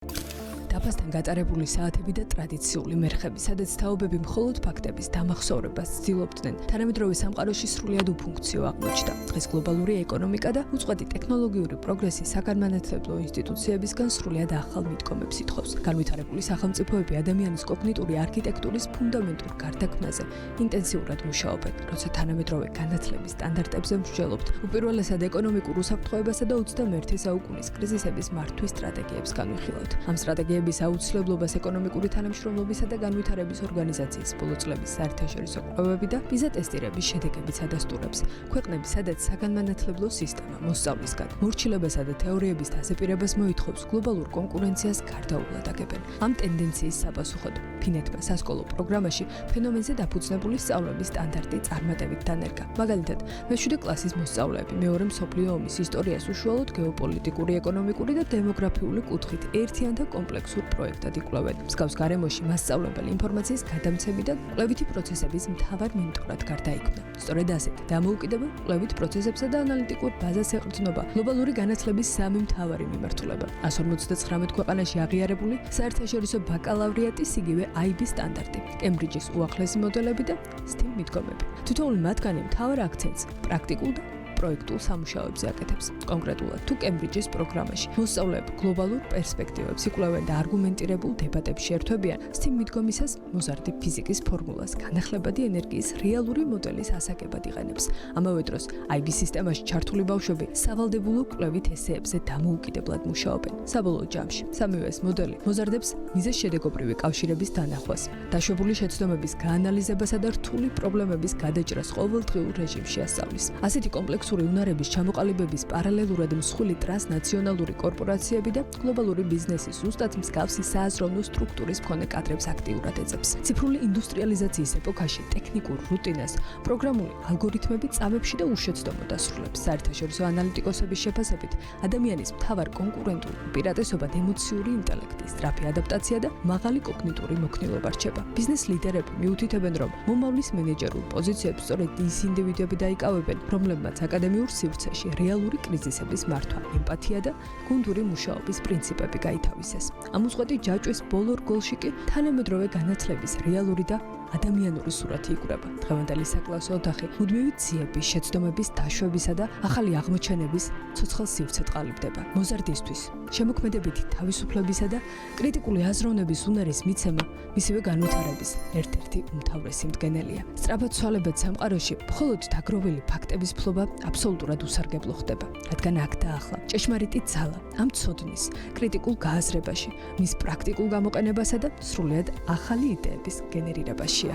დაფასთან გატარებული საათები და ტრადიციული მერხები, სადაც თაობები მხოლოდ ფაქტების დამახსოვრებას ცდილობდნენ, თანამედროვე სამყაროში სრულიად უფუნქციო აღმოჩნდა. დღეს გლობალური ეკონომიკა და უწყვეტი ტექნოლოგიური პროგრესი საგანმანათლებლო ინსტიტუციებისგან სრულიად ახალ მიდგომებს ითხოვს. განვითარებული სახელმწიფოები ადამიანის კოგნიტური არქიტექტურის ფუნდამენტურ გარდაქმნაზე ინტენსიურად მუშაობენ, როცა თანამედროვე განათლების სტანდარტებზე მსჯელობთ, უპირველესად ეკონომიკურ უსაფრთხოებასა და 21 საუკუნის კრიზისების მართვის სტრატეგიებს განვიხილავთ. ამ სტრატეგიების აუცილებლობას ეკონომიკური თანამშრომლობისა და განვითარების ორგანიზაციის ბოლო წლების საერთაშორისო კვლევები და PISA ტესტირების შედეგებიც ადასტურებს. ქვეყნები, სადაც საგანმანათლებლო სისტემა მოსწავლისგან მორჩილებასა და თეორიების დასაპირებას მოითხოვს, გლობალურ კონკურენციას გარდაუვლად აგებენ. ამ ტენდენციის საპასუხოდ ფინეთმა სასკოლო პროგრამაში ფენომენზე დაფუძნებული სწავლების სტანდარტი წარმატებით დანერგა. მაგალითად, მე-7 კლასის მოსწავლეები მეორე მსოფლიო ომის ისტორიას უშუალოდ გეოპოლიტიკური, ეკონომიკური და დემოგრაფიული კუთხით ერთიან და კომპლექსურ პროექტად იკვლევენ. მსგავს გარემოში მასწავლებელი ინფორმაციის გადამცემი და კვლევითი პროცესების მთავარ მენტორად გარდაიქმნა. სწორედ ასეთ დამოუკიდებელ კვლევით პროცესებსა და ანალიტიკურ ბაზას ეყრდნობა გლობალური განათლების სამი მთავარი მიმართულება. 159 ქვეყანაში აღიარებული საერთაშორისო ბაკალავრიატის იგივე IB სტანდარტი, კემბრიჯის უახლესი მოდელები და STEM მიდგომები. თითოეული მათგანი მთავარ აქცენტს პრაქტიკულ და პროექტულ სამუშაოებზე აკეთებს. კონკრეტულად, თუ კემბრიჯის პროგრამაში მოსწავლეები გლობალურ პერსპექტივებს იკვლევენ და არგუმენტირებულ დებატებში ერთვებიან, STEM მიდგომისას მოზარდი ფიზიკის ფორმულას განახლებადი ენერგიის რეალური მოდელის ასაგებად იყენებს. ამავე დროს, IB სისტემაში ჩართული ბავშვები სავალდებულო კვლევით ესეებზე დამოუკიდებლად მუშაობენ. საბოლოო ჯამში, სამივე ეს მოდელი მოზარდებს მიზეზ-შედეგობრივი კავშირების დანახვას, დაშვებული შეცდომების გაანალიზებასა და რთული პრობლემების გადაჭრას ყოველდღიურ რეჟიმში ასწავლის. ასეთი კომპლექსური უნარების ჩამოყალიბების პარალელურად მსხვილი ტრანსნაციონალური კორპორაციები და გლობალური ბიზნესი ზუსტად მსგავსი სააზროვნო სტრუქტურის მქონე კადრებს აქტიურად ეძებს. ციფრული ინდუსტრიალიზაციის ეპოქაში ტექნიკურ რუტინას პროგრამული ალგორითმები წამებში და უშეცდომოდ ასრულებს. საერთაშორისო ანალიტიკოსების შეფასებით, ადამიანის მთავარ კონკურენტულ უპირატესობად ემოციური ინტელექტი, სწრაფი ადაპტაცია და მაღალი კოგნიტური მოქნილობა რჩება. ბიზნეს ლიდერები მიუთითებენ, რომ მომავლის მენეჯერულ პოზიციებს სწორედ ის ინდივიდები დაიკავებენ, რომლებმაც აკადემიურ სივრცეში რეალური კრიზისების მართვა, ემპათია და გუნდური მუშაობის პრინციპები გაითავისეს. ამ უწყვეტი ჯაჭვის ბოლო რგოლში კი თანამედროვე განათლების რეალური და ადამიანური სურათი იკვრება. დღევანდელი საკლასო ოთახი მუდმივი ძიების, შეცდომების დაშვებისა და ახალი აღმოჩენების ცოცხალ სივრცედ ყალიბდება. მოზარდისთვის შემოქმედებითი თავისუფლებისა და კრიტიკული აზროვნების უნარის მიცემა მისივე განვითარების ერთ-ერთი უმთავრესი მდგენელია. სწრაფად ცვალებად სამყაროში მხოლოდ დაგროვილი ფაქტების ფლობა აბსოლუტურად უსარგებლო ხდება, რადგან აქ და ახლა ჭეშმარიტი ძალა ამ ცოდნის კრიტიკულ გააზრებაში, მის პრაქტიკულ გამოყენებასა და სრულიად ახალი იდეების გენერირებაშია.